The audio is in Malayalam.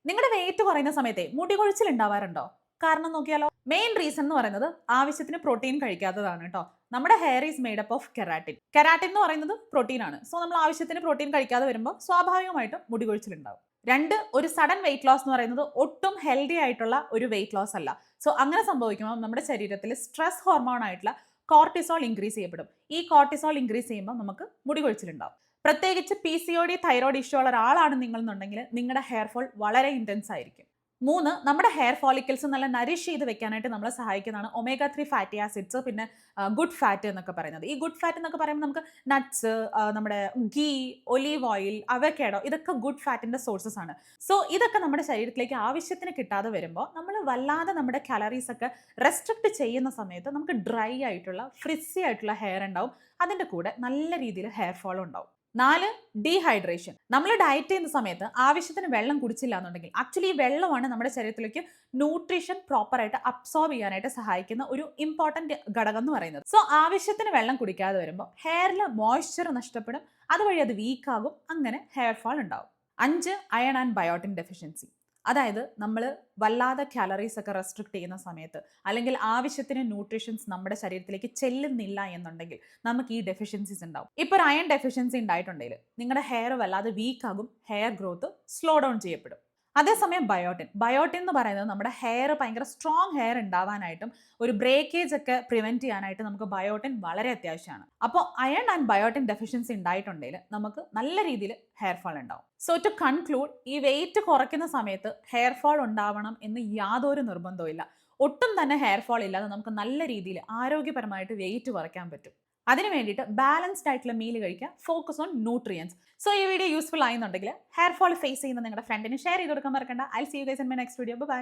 നിങ്ങളുടെ വെയിറ്റ് കുറയുന്ന സമയത്തെ മുടി കൊഴിച്ചിൽ ഉണ്ടാവാറുണ്ടോ? കാരണം നോക്കിയാലോ, മെയിൻ റീസൺ എന്ന് പറയുന്നത് ആവശ്യത്തിന് പ്രോട്ടീൻ കഴിക്കാത്തതാണ് കേട്ടോ. നമ്മുടെ hair is made up of keratin. Keratin എന്ന് പറയുന്നത് പ്രോട്ടീൻ ആണ്. സോ നമ്മൾ ആവശ്യത്തിന് പ്രോട്ടീൻ കഴിക്കാതെ വരുമ്പോൾ സ്വാഭാവികമായിട്ടും മുടി കൊഴിച്ചിൽ ഉണ്ടാവും. രണ്ട്, ഒരു സഡൻ വെയിറ്റ് ലോസ് എന്ന് പറയുന്നത് ഒട്ടും ഹെൽത്തി ആയിട്ടുള്ള ഒരു വെയിറ്റ് ലോസ് അല്ല. സോ അങ്ങനെ സംഭവിക്കുമ്പോൾ നമ്മുടെ ശരീരത്തിൽ സ്ട്രെസ് ഹോർമോൺ ആയിട്ടുള്ള കോർട്ടിസോൾ ഇൻക്രീസ് ചെയ്യപ്പെടും. ഈ കോർട്ടിസോൾ ഇൻക്രീസ് ചെയ്യുമ്പോൾ നമുക്ക് മുടി കൊഴിച്ചിലുണ്ടാവും. പ്രത്യേകിച്ച് PCOD തൈറോയ്ഡ് ഇഷ്യൂ ഉള്ള ഒരാളാണ് നിങ്ങൾ എന്നുണ്ടെങ്കിൽ നിങ്ങളുടെ ഹെയർ ഫോൾ വളരെ ഇൻറ്റൻസ് ആയിരിക്കും. മൂന്ന്, നമ്മുടെ ഹെയർ ഫോളിക്കിൾസ് നല്ല നരിഷ് ചെയ്ത് വെക്കാനായിട്ട് നമ്മളെ സഹായിക്കുന്നതാണ് omega-3 ഫാറ്റി ആസിഡ്സ്, പിന്നെ ഗുഡ് ഫാറ്റ് എന്നൊക്കെ പറയുന്നത്. ഈ ഗുഡ് ഫാറ്റ് എന്നൊക്കെ പറയുമ്പോൾ നമുക്ക് നട്ട്സ്, നമ്മുടെ ഗീ, ഒലീവ് ഓയിൽ, അവക്കാഡോ, ഇതൊക്കെ ഗുഡ് ഫാറ്റിന്റെ സോഴ്സസ് ആണ്. സോ ഇതൊക്കെ നമ്മുടെ ശരീരത്തിലേക്ക് ആവശ്യത്തിന് കിട്ടാതെ വരുമ്പോൾ നമ്മൾ വല്ലാതെ നമ്മുടെ കാലറീസ് ഒക്കെ റെസ്ട്രിക്ട് ചെയ്യുന്ന സമയത്ത് നമുക്ക് ഡ്രൈ ആയിട്ടുള്ള ഫ്രിസി ആയിട്ടുള്ള ഹെയർ ഉണ്ടാവും. അതിൻ്റെ കൂടെ നല്ല രീതിയിൽ ഹെയർ ഫോളും ഉണ്ടാവും. നാല്, ഡീഹൈഡ്രേഷൻ. നമ്മൾ ഡയറ്റ് ചെയ്യുന്ന സമയത്ത് ആവശ്യത്തിന് വെള്ളം കുടിച്ചില്ല എന്നുണ്ടെങ്കിൽ ആക്ച്വലി ഈ വെള്ളമാണ് നമ്മുടെ ശരീരത്തിലേക്ക് ന്യൂട്രീഷൻ പ്രോപ്പറായിട്ട് അബ്സോർബ് ചെയ്യാനായിട്ട് സഹായിക്കുന്ന ഒരു ഇമ്പോർട്ടൻറ്റ് ഘടകം എന്ന് പറയുന്നത്. സോ ആവശ്യത്തിന് വെള്ളം കുടിക്കാതെ വരുമ്പോൾ ഹെയറിൽ മോയ്സ്ചർ നഷ്ടപ്പെടും, അതുവഴി അത് വീക്കാകും, അങ്ങനെ ഹെയർ ഫാൾ ഉണ്ടാവും. അഞ്ച്, അയൺ ആൻഡ് ബയോട്ടിൻ ഡെഫിഷ്യൻസി. അതായത് നമ്മൾ വല്ലാതെ കാലറീസ് ഒക്കെ റെസ്ട്രിക്ട് ചെയ്യുന്ന സമയത്ത് അല്ലെങ്കിൽ ആവശ്യത്തിന് ന്യൂട്രീഷൻസ് നമ്മുടെ ശരീരത്തിലേക്ക് ചെല്ലുന്നില്ല എന്നുണ്ടെങ്കിൽ നമുക്ക് ഈ ഡെഫിഷ്യൻസീസ് ഉണ്ടാവും. ഇപ്പോൾ ഒരു അയൺ ഡെഫിഷ്യൻസി ഉണ്ടായിട്ടുണ്ടെങ്കിൽ നിങ്ങളുടെ ഹെയർ വല്ലാതെ വീക്കാകും, ഹെയർ ഗ്രോത്ത് സ്ലോ ഡൗൺ ചെയ്യപ്പെടും. അതേസമയം ബയോട്ടിൻ എന്ന് പറയുന്നത് നമ്മുടെ ഹെയർ ഭയങ്കര സ്ട്രോങ് ഹെയർ ഉണ്ടാവാനായിട്ടും ഒരു ബ്രേക്കേജ് ഒക്കെ പ്രിവെന്റ് ചെയ്യാനായിട്ട് നമുക്ക് ബയോട്ടിൻ വളരെ അത്യാവശ്യമാണ്. അപ്പോൾ അയൺ ആൻഡ് ബയോട്ടിൻ ഡെഫിഷ്യൻസി ഉണ്ടായിട്ടുണ്ടെങ്കിൽ നമുക്ക് നല്ല രീതിയിൽ ഹെയർ ഫാൾ ഉണ്ടാവും. സോ ടു കൺക്ലൂഡ്, ഈ വെയിറ്റ് കുറയ്ക്കുന്ന സമയത്ത് ഹെയർ ഫാൾ ഉണ്ടാവണം എന്ന് യാതൊരു നിർബന്ധവും ഇല്ല. ഒട്ടും തന്നെ ഹെയർ ഫാൾ ഇല്ലാതെ നമുക്ക് നല്ല രീതിയിൽ ആരോഗ്യപരമായിട്ട് വെയിറ്റ് കുറയ്ക്കാൻ പറ്റും. അതിന് വേണ്ടിയിട്ട് ബാലൻസ്ഡ് ആയിട്ടുള്ള മീൽ കഴിക്കുക, ഫോക്കസ് ഓൺ ന്യൂട്രിയൻസ്. സോ ഈ വീഡിയോ യൂസ്ഫുൾ ആയെന്നുണ്ടെങ്കിൽ ഹെയർ ഫോൾ ഫേസ് ചെയ്യുന്ന നിങ്ങളുടെ ഫ്രണ്ടിന് ഷെയർ ചെയ്ത് കൊടുക്കാൻ മറക്കണ്ട. I see you guys in my next video. By.